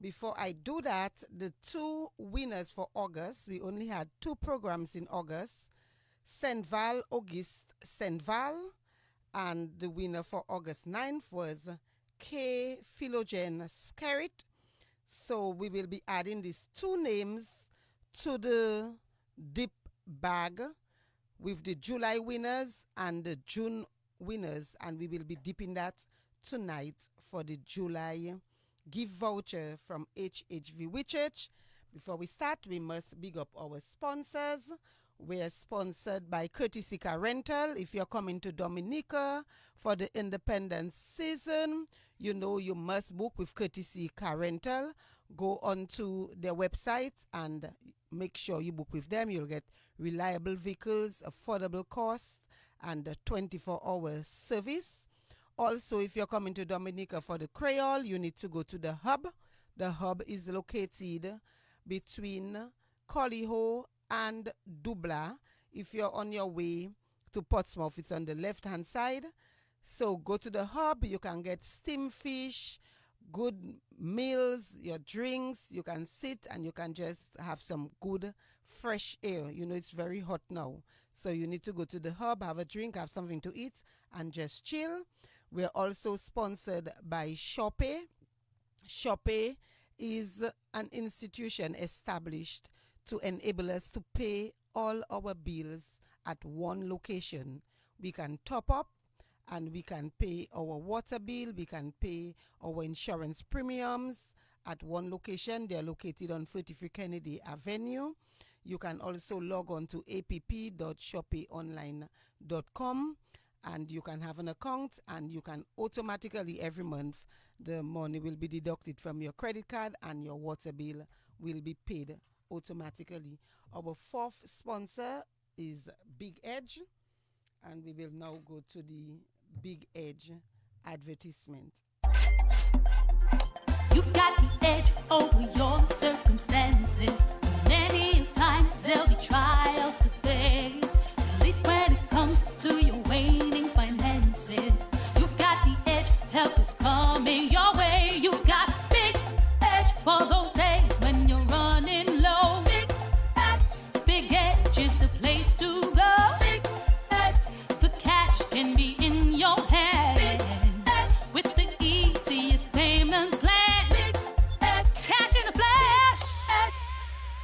Before I do that, the two winners for August, we only had two programs in August. St. Val, Auguste St. Val, and the winner for August 9th was K. Philogen Skerrit. So we will be adding these two names to the dip bag with the July winners and the June winners, and we will be dipping that tonight for the July gift voucher from HHV Whitchurch. Before we start, we must big up our sponsors. We are sponsored by Courtesy Car Rental. If you're coming to Dominica for the Independence season, you know you must book with Courtesy Car Rental. Go onto their website and make sure you book with them. You'll get reliable vehicles, affordable costs, and a 24-hour service. Also, if you're coming to Dominica for the Creole, you need to go to the hub. The hub is located between Collyho and Dubla. If you're on your way to Portsmouth, it's on the left-hand side. So go to the hub. You can get steamed fish, good meals, your drinks. You can sit and you can just have some good fresh air. You know, it's very hot now. So you need to go to the hub, have a drink, have something to eat, and just chill. We're also sponsored by Shopee. Shopee is an institution established to enable us to pay all our bills at one location. We can top up and we can pay our water bill, we can pay our insurance premiums at one location. They're located on 43 Kennedy Avenue. You can also log on to app.shopeeonline.com and you can have an account, and you can automatically every month the money will be deducted from your credit card and your water bill will be paid automatically. Our fourth sponsor is Big Edge, and we will now go to the Big Edge advertisement. You've got the edge over your circumstances. Many times there'll be trials to face, at least when it comes to your waning finances. You've got the edge, help is coming your way. You've got Big Edge for those days when you're running low. Big Edge is the place to go. Big Edge, the cash can be in your hand with the easiest payment plan. Big Edge, cash in a flash.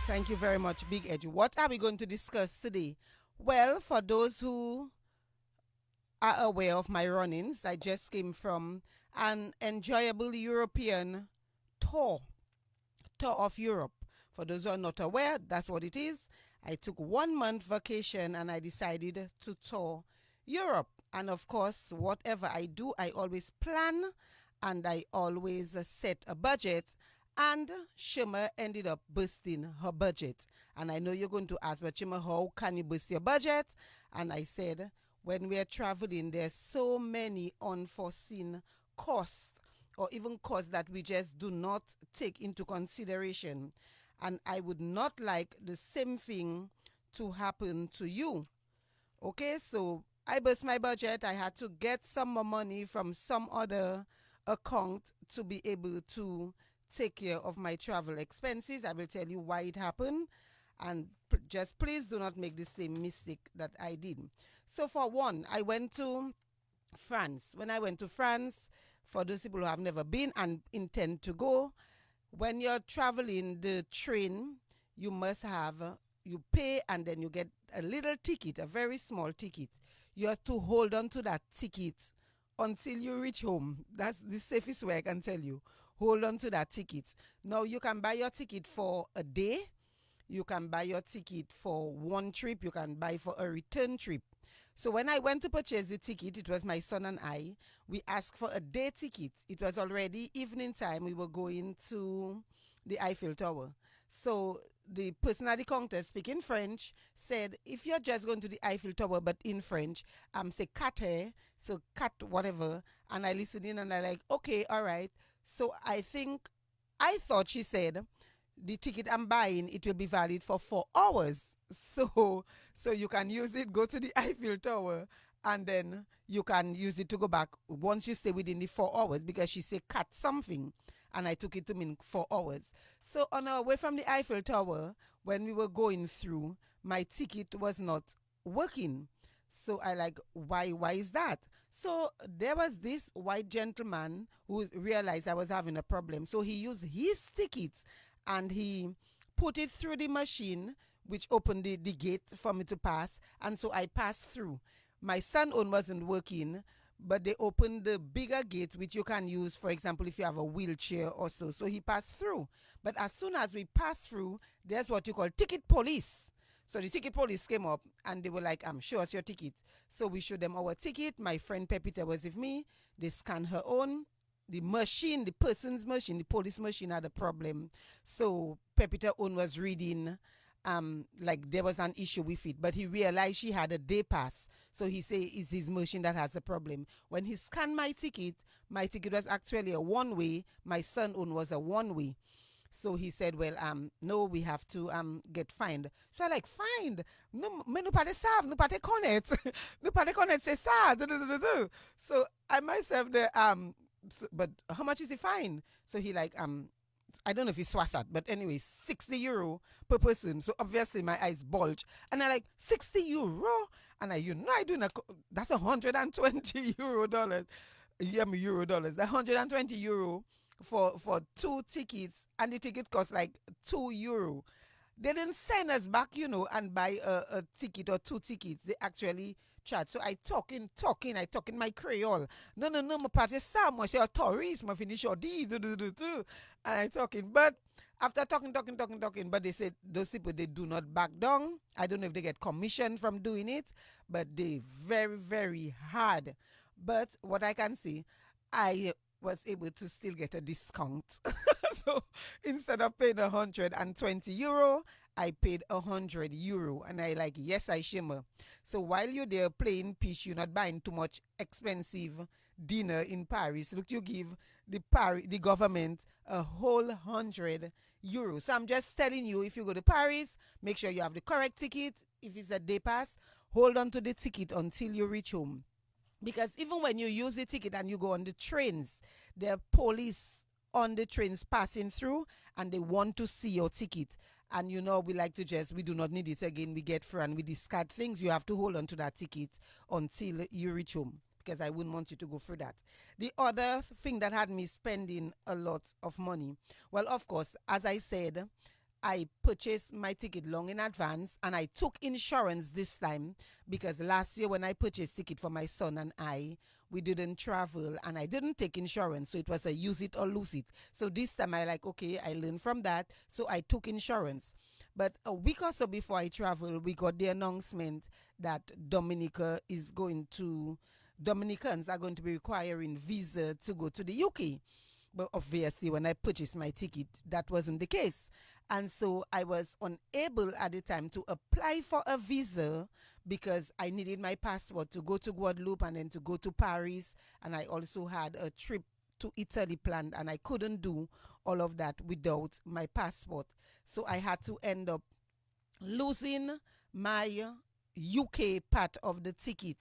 Thank you very much, Big Edge. What are we going to discuss today? Well, for those who are aware of my run-ins, I just came from an enjoyable European tour of Europe. For those who are not aware, that's what it is. I took 1 month vacation and I decided to tour Europe. And of course, whatever I do, I always plan and I always set a budget. And Shima ended up busting her budget. And I know you're going to ask, but Shima, how can you bust your budget? And I said, when we are traveling, there's so many unforeseen costs or even costs that we just do not take into consideration. And I would not like the same thing to happen to you. Okay, so I bust my budget. I had to get some more money from some other account to be able to take care of my travel expenses. I will tell you why it happened. And just please do not make the same mistake that I did. So for one, I went to France. When I went to France, for those people who have never been and intend to go, when you're traveling the train, you must have, you pay and then you get a little ticket, a very small ticket. You have to hold on to that ticket until you reach home. That's the safest way I can tell you. Hold on to that ticket. Now you can buy your ticket for a day. You can buy your ticket for one trip. You can buy for a return trip. So when I went to purchase the ticket, it was my son and I. We asked for a day ticket. It was already evening time. We were going to the Eiffel Tower. So the person at the counter speaking French said, if you're just going to the Eiffel Tower, but in French, say quatre, so cut whatever. And I listened in and I like, okay, all right. So I thought she said, the ticket I'm buying, it will be valid for 4 hours. So you can use it, go to the Eiffel Tower, and then you can use it to go back once you stay within the 4 hours, because she said cut something. and I took it to mean 4 hours. So on our way from the Eiffel Tower, when we were going through, my ticket was not working. So I like, why is that? So there was this white gentleman who realized I was having a problem. So he used his ticket and he put it through the machine, which opened the gate for me to pass. And so I passed through. My son own wasn't working, but they opened the bigger gate, which you can use, for example, if you have a wheelchair or so. So he passed through. But as soon as we passed through, there's what you call ticket police. So the ticket police came up and they were like, I'm sure it's your ticket. So we showed them our ticket. My friend Pepita was with me. They scanned her own. The machine, the person's machine, the police machine had a problem. So Pepita own was reading like there was an issue with it, but he realized she had a day pass. So he say it's his machine that has a problem. When he scanned my ticket was actually a one-way. My son own was a one-way. So he said, well, no, we have to get fined. So I like, fined? No, me no pate sav, no pate connect. No pate connect, say sa. So I myself there, but how much is the fine? So he like, I don't know if it's swasat, but anyway, 60 euro per person. So obviously my eyes bulge. And I like, 60 euro? And I do not, that's 120 euro dollars. Yeah, euro dollars. The 120 euro for 2 tickets, and the ticket cost like 2 euro. They didn't send us back, and buy a ticket or 2 tickets. They actually chat. So I talking my Creole. No, my party Sam, I say a tourist, my finish your D, and I talking. But after talking, but they said those people, they do not back down. I don't know if they get commission from doing it, but they very, very hard. But what I can say, I was able to still get a discount. So instead of paying 120 euro, I paid 100 euro. And I like, yes, I shimmer. So while you're there playing fish, you're not buying too much expensive dinner in Paris. Look, you give the government a whole 100 euros. So I'm just telling you, if you go to Paris, make sure you have the correct ticket. If it's a day pass, hold on to the ticket until you reach home. Because even when you use the ticket and you go on the trains, there are police on the trains passing through and they want to see your ticket. And we like to we do not need it again. We get through and we discard things. You have to hold on to that ticket until you reach home, because I wouldn't want you to go through that. The other thing that had me spending a lot of money, well, of course, as I said, I purchased my ticket long in advance, and I took insurance this time because last year when I purchased ticket for my son and we didn't travel and I didn't take insurance. So it was a use it or lose it. So this time I like, okay, I learned from that. So I took insurance. But a week or so before I travel, we got the announcement that Dominicans are going to be requiring visa to go to the UK. But obviously when I purchased my ticket, that wasn't the case. And so I was unable at the time to apply for a visa because I needed my passport to go to Guadeloupe and then to go to Paris. And I also had a trip to Italy planned, and I couldn't do all of that without my passport. So I had to end up losing my UK part of the ticket.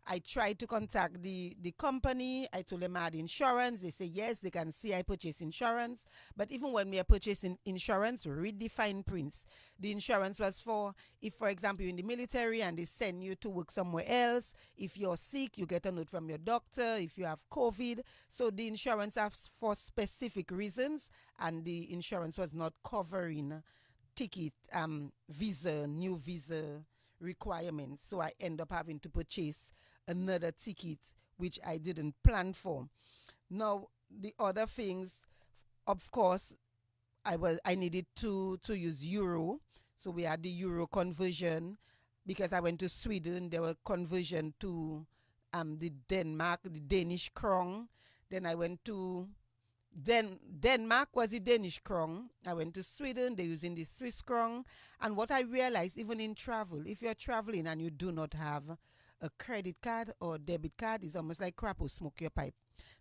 I tried to contact the company. I told them I had insurance. They say yes, they can see I purchase insurance. But even when we are purchasing insurance, read the fine prints. The insurance was for, if for example you're in the military and they send you to work somewhere else, if you're sick, you get a note from your doctor, if you have COVID. So the insurance is for specific reasons, and the insurance was not covering ticket, visa, new visa requirements. So I end up having to purchase another ticket, which I didn't plan for. Now, the other things, of course, I needed to use euro. So we had the euro conversion. Because I went to Sweden, there were conversion to the Denmark, the Danish krone. Then I went to Denmark was the Danish krone. I went to Sweden, they're using the Swiss krone. And what I realized, even in travel, if you're traveling and you do not have a credit card or debit card, it's almost like crap or smoke your pipe.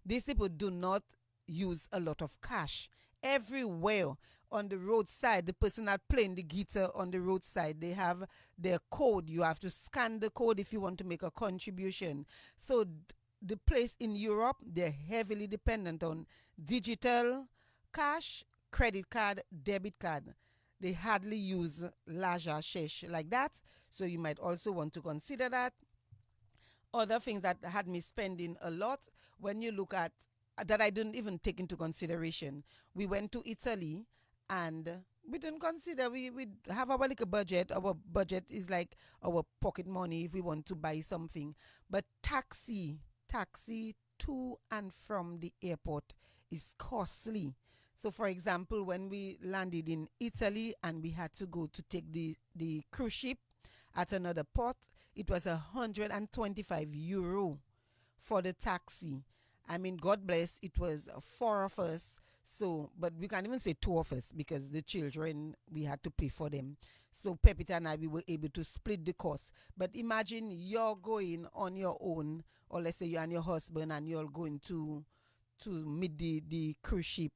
These people do not use a lot of cash. Everywhere on the roadside, the person that playing the guitar on the roadside, they have their code. You have to scan the code if you want to make a contribution. So the place in Europe, they're heavily dependent on digital cash, credit card, debit card. They hardly use Laja Shesh like that. So you might also want to consider that. Other things that had me spending a lot when you look at that I didn't even take into consideration. We went to Italy and we didn't consider we have our little budget. Our budget is like our pocket money if we want to buy something. But taxi to and from the airport is costly. So for example, when we landed in Italy and we had to go to take the cruise ship at another port, it was €125 for the taxi. I mean, God bless, it was four of us. So, but we can't even say two of us because the children, we had to pay for them. So, Pepita and I, we were able to split the cost. But imagine you're going on your own, or let's say you and your husband and you're going to meet the cruise ship.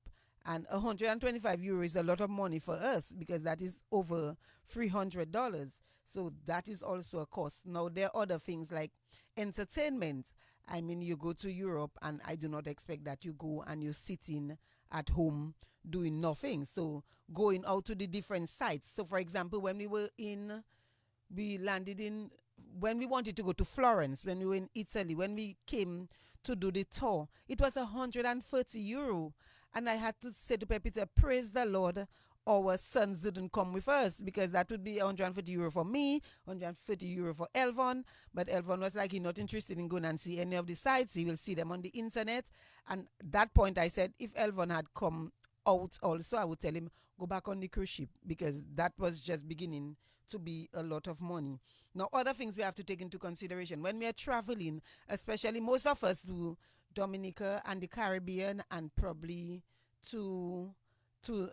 And €125 is a lot of money for us because that is over $300. So that is also a cost. Now, there are other things like entertainment. I mean, you go to Europe, and I do not expect that you go and you're sitting at home doing nothing. So going out to the different sites. So, for example, we landed in, when we wanted to go to Florence, when we were in Italy, when we came to do the tour, it was €130. And I had to say to Pepita, praise the Lord, our sons didn't come with us because that would be €140 for me, €130 for Elvon. But Elvon was like, he's not interested in going and see any of the sites. He will see them on the internet. And that point I said, if Elvon had come out also, I would tell him, go back on the cruise ship because that was just beginning to be a lot of money. Now, other things we have to take into consideration when we are traveling, especially most of us do Dominica and the Caribbean and probably to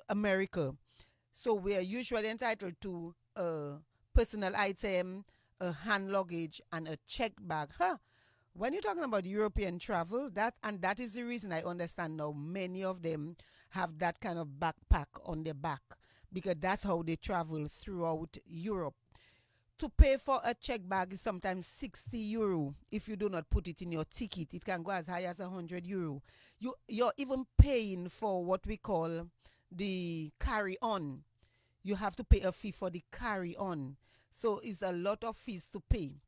America. So we are usually entitled to a personal item, a hand luggage, and a check bag. When you're talking about European travel, that is the reason I understand now many of them have that kind of backpack on their back because that's how they travel throughout Europe. To pay for a check bag is sometimes €60. If you do not put it in your ticket, it can go as high as €100. You're even paying for what we call the carry on. You have to pay a fee for the carry on. So it's a lot of fees to pay.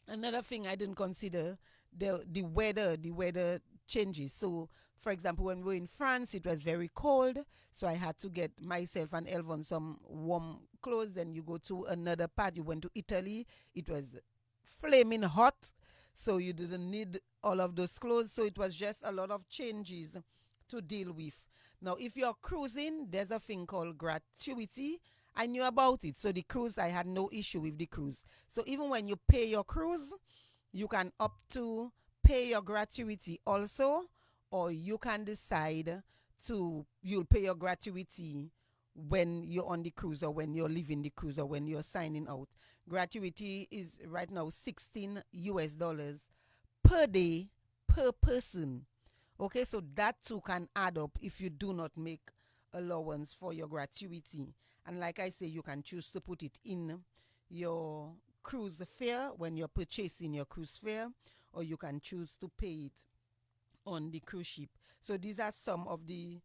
Another thing I didn't consider, the weather changes. So for example, when we were in France, it was very cold. So I had to get myself and Elvon some warm clothes. Then you go to another part. You went to Italy. It was flaming hot. So you didn't need all of those clothes. So it was just a lot of changes to deal with. Now, if you're cruising, there's a thing called gratuity. I knew about it. So the cruise, I had no issue with the cruise. So even when you pay your cruise, you can opt to pay your gratuity also, or you can decide you'll pay your gratuity when you're on the cruise or when you're leaving the cruise or when you're signing out. Gratuity is right now $16 per day per person. Okay, so that too can add up if you do not make allowance for your gratuity. And like I say, you can choose to put it in your cruise fare when you're purchasing your cruise fare, or you can choose to pay it on the cruise ship. So these are some of the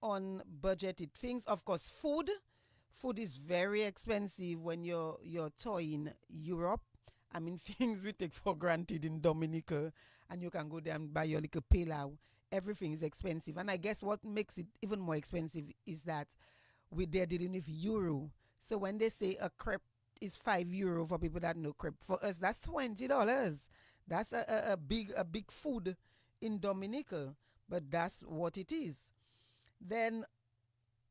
unbudgeted things. Of course, food is very expensive when you're touring Europe. I mean, things we take for granted in Dominica, and you can go there and buy your little pilau. Everything is expensive, and I guess what makes it even more expensive is that they're dealing with euro. So when they say a crepe is €5 for people that know crepe, for us that's $20. That's a big food in Dominica, but that's what it is. Then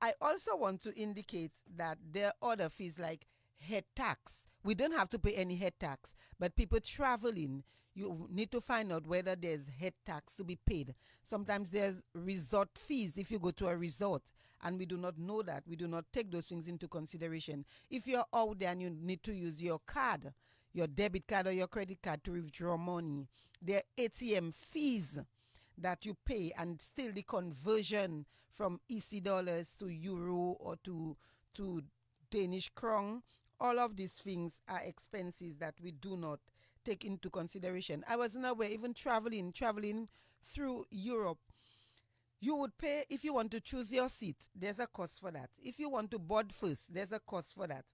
I also want to indicate that there are other fees like head tax. We don't have to pay any head tax, but people traveling, you need to find out whether there's head tax to be paid. Sometimes there's resort fees if you go to a resort, and we do not know that. We do not take those things into consideration. If you're out there and you need to use your card, your debit card or your credit card to withdraw money, there are ATM fees that you pay, and still the conversion from EC dollars to euro or to Danish krone, all of these things are expenses that we do not take into consideration. I wasn't aware, even traveling through Europe, You would pay if you want to choose your seat. There's a cost for that. If you want to board first, there's a cost for that.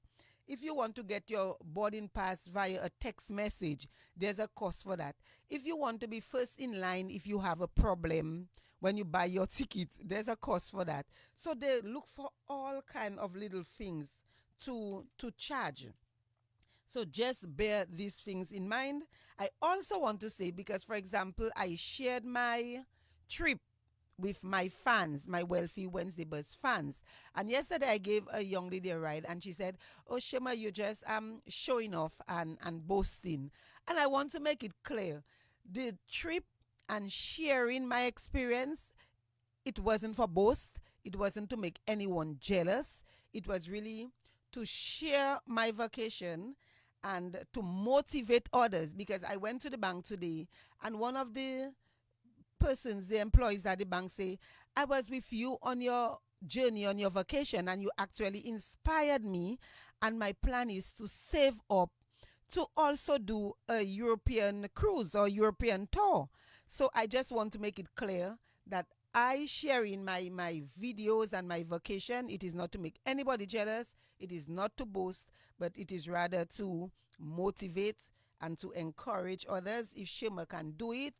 If you want to get your boarding pass via a text message, there's a cost for that. If you want to be first in line, if you have a problem when you buy your ticket, there's a cost for that. So they look for all kind of little things to charge. So just bear these things in mind. I also want to say, because for example, I shared my trip with my fans, my Wealthy Wednesday Buzz fans. And yesterday I gave a young lady a ride and she said, "Oh Shema, you just showing off and boasting." And I want to make it clear. The trip and sharing my experience, it wasn't for boast. It wasn't to make anyone jealous. It was really to share my vacation and to motivate others, because I went to the bank today and one of the persons, the employees at the bank say, "I was with you on your journey, on your vacation, and you actually inspired me. And my plan is to save up to also do a European cruise or European tour." So I just want to make it clear that I share in my videos and my vacation. It is not to make anybody jealous. It is not to boast, but it is rather to motivate and to encourage others. If Shema can do it,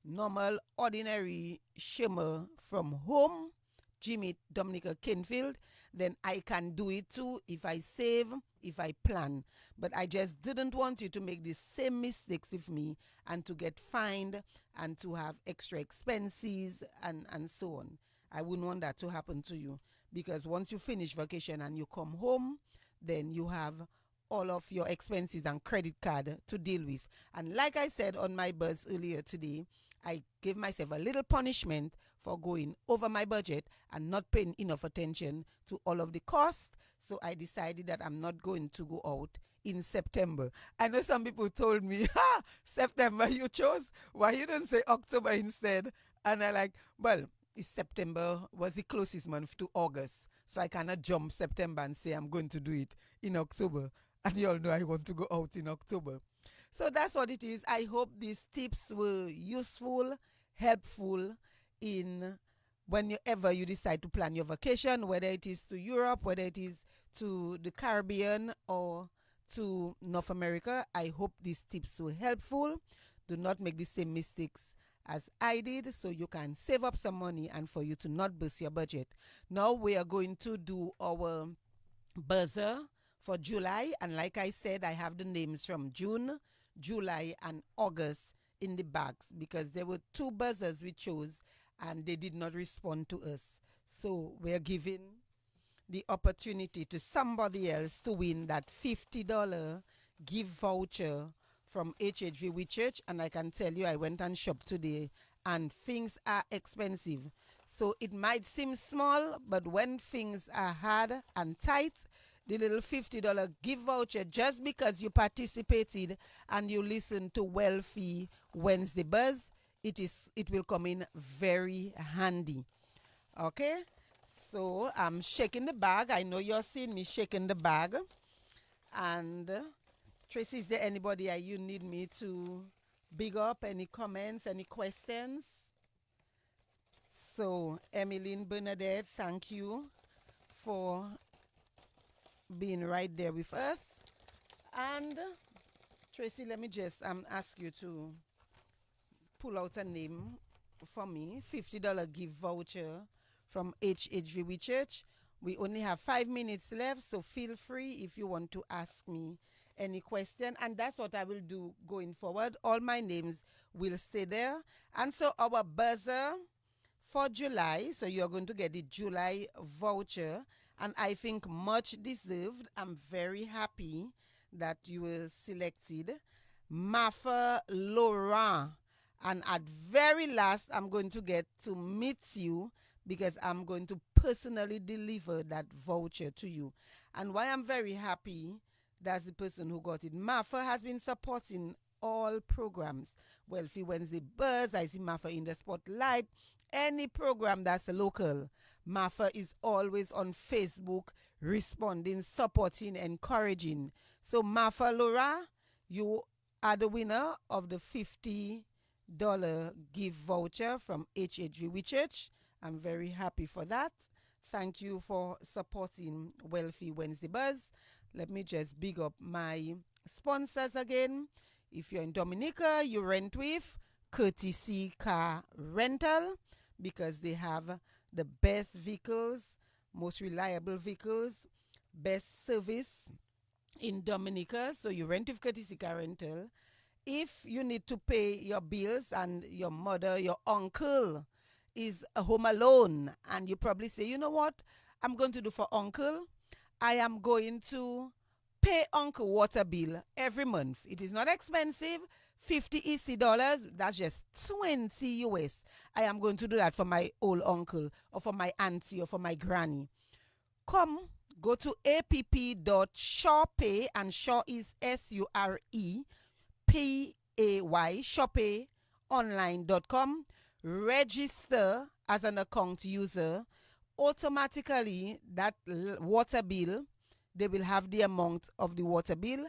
normal, ordinary Shema from home, Jimmy Dominica Kinfield, then I can do it too if I save, if I plan. But I just didn't want you to make the same mistakes with me and to get fined and to have extra expenses and so on. I wouldn't want that to happen to you, because once you finish vacation and you come home, then you have all of your expenses and credit card to deal with. And like I said on my buzz earlier today, I gave myself a little punishment for going over my budget and not paying enough attention to all of the costs. So I decided that I'm not going to go out in September. I know some people told me, "Ha, September you chose. Why you didn't say October instead?" And I like, well, September was the closest month to August. So I cannot jump September and say I'm going to do it in October. And you all know I want to go out in October. So that's what it is. I hope these tips were useful, helpful in whenever you decide to plan your vacation, whether it is to Europe, whether it is to the Caribbean or to North America. I hope these tips were helpful. Do not make the same mistakes as I did, so you can save up some money and for you to not burst your budget. Now we are going to do our buzzer for July, and like I said, I have the names from June, July and August in the bags, because there were 2 buzzers we chose and they did not respond to us. So we're giving the opportunity to somebody else to win that $50 gift voucher from HHV We Church. And I can tell you, I went and shopped today and things are expensive. So it might seem small, but when things are hard and tight, the little $50 gift voucher, just because you participated and you listened to Wealthy Wednesday Buzz, it will come in very handy. Okay? So I'm shaking the bag. I know you're seeing me shaking the bag. And Tracy, is there anybody you need me to big up? Any comments, any questions? So Emmeline Bernadette, thank you for being right there with us. And Tracy, let me just ask you to pull out a name for me. $50 gift voucher from HHV We Church. We only have 5 minutes left, so feel free if you want to ask me any question. And that's what I will do going forward. All my names will stay there. And so our buzzer for July, so you're going to get the July voucher, and I think much deserved. I'm very happy that you were selected. Martha Laurent. And at very last, I'm going to get to meet you, because I'm going to personally deliver that voucher to you. And why I'm very happy, that's the person who got it. Martha has been supporting all programs. Wealthy Wednesday Buzz, I see Martha in the spotlight. Any program that's local, Martha is always on Facebook responding, supporting, encouraging. So Martha Laura, you are the winner of the $50 gift voucher from HHV We Church. I'm very happy for that. Thank you for supporting Wealthy Wednesday Buzz. Let me just big up my sponsors again. If you're in Dominica, you rent with Courtesy Car Rental because they have the best vehicles, most reliable vehicles, best service in Dominica. So you rent with Courtesy Car Rental. If you need to pay your bills and your mother, your uncle is home alone, and you probably say, you know what, I'm going to do for uncle? I am going to pay uncle water bill every month. It is not expensive. 50 EC dollars, that's just 20 US. I am going to do that for my old uncle or for my auntie or for my granny. Come, go to app.shawpay, and Shaw is SURE PAY, shawpayonline.com. Register as an account user. Automatically, that water bill, they will have the amount of the water bill.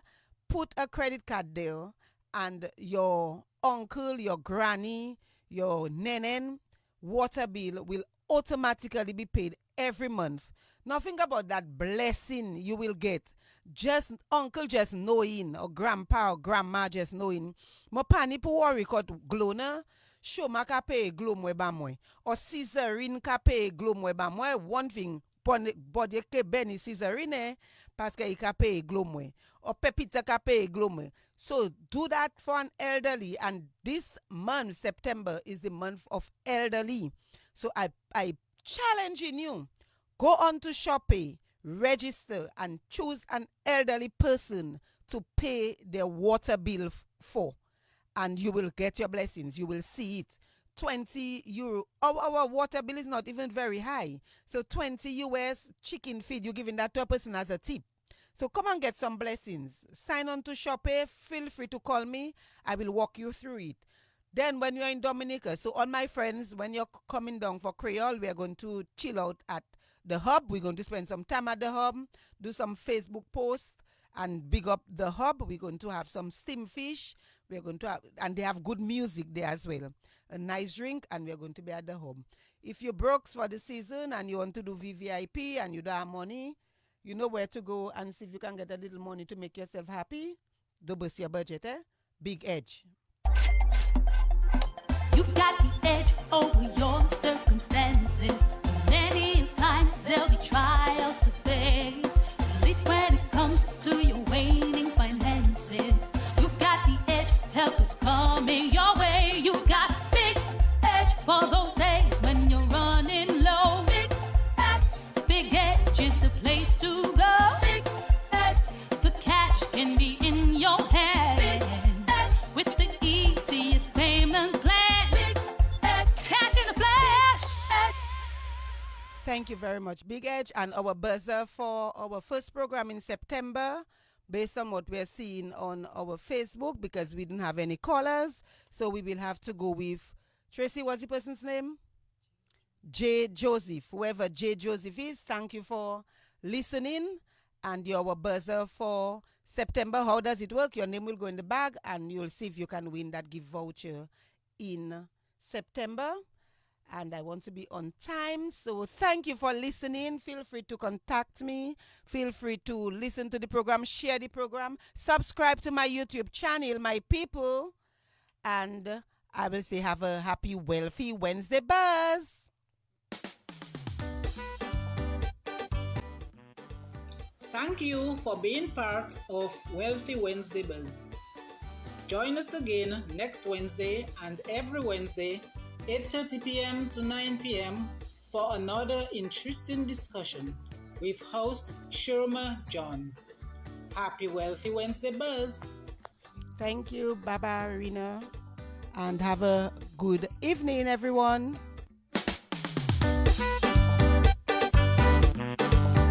Put a credit card there, and your uncle, your granny, your nenen water bill will automatically be paid every month. Now think about that blessing you will get. Just uncle just knowing, or grandpa or grandma just knowing. Mo pani pou worry kot glona. Shoma ka pay glo mwe ba mwe. Or Caesarine ka pay glo mwe ba mwe. One thing, body ke beni Caesarine, paske I ka pay glo mwe. Or Pepita ka pay glo mwe. So do that for an elderly. And this month, September, is the month of elderly. So I challenging you. Go on to Shopee, register, and choose an elderly person to pay their water bill for. And you will get your blessings. You will see it. 20 euro. Our water bill is not even very high. So 20 US chicken feed, you're giving that to a person as a tip. So come and get some blessings. Sign on to Shopee. Feel free to call me. I will walk you through it. Then when you're in Dominica, so all my friends, when you're coming down for Creole, we are going to chill out at the hub. We're going to spend some time at the hub, do some Facebook posts, and big up the hub. We're going to have some steam fish. We're going to have, and they have good music there as well. A nice drink, and we're going to be at the hub. If you're broke for the season and you want to do VVIP and you don't have money, you know where to go and see if you can get a little money to make yourself happy. Double your budget, eh? Big Edge. You've got the edge over your circumstances. Many times there'll be trials to face. At least when it comes to your waning finances, you've got the edge. Help is coming your way. You've got big edge for those days when you're running low. Big edge is the place to go. Big edge, the cash can be in your hand with the easiest payment plan. Thank you very much, Big Edge. And our buzzer for our first program in September, based on what we're seeing on our Facebook, because we didn't have any callers, so we will have to go with, Tracy, what's the person's name? J. Joseph. Whoever J. Joseph is, thank you for listening. And you're our buzzer for September. How does it work? Your name will go in the bag, and you'll see if you can win that gift voucher in September. And I want to be on time. So thank you for listening. Feel free to contact me. Feel free to listen to the program, share the program, subscribe to my YouTube channel, my people. And I will say have a happy, wealthy Wednesday buzz. Thank you for being part of Wealthy Wednesday Buzz. Join us again next Wednesday and every Wednesday, 8:30 p.m. to 9 p.m. for another interesting discussion with host Sherma John. Happy Wealthy Wednesday Buzz. Thank you. Bye-bye, Rena. And have a good evening, everyone.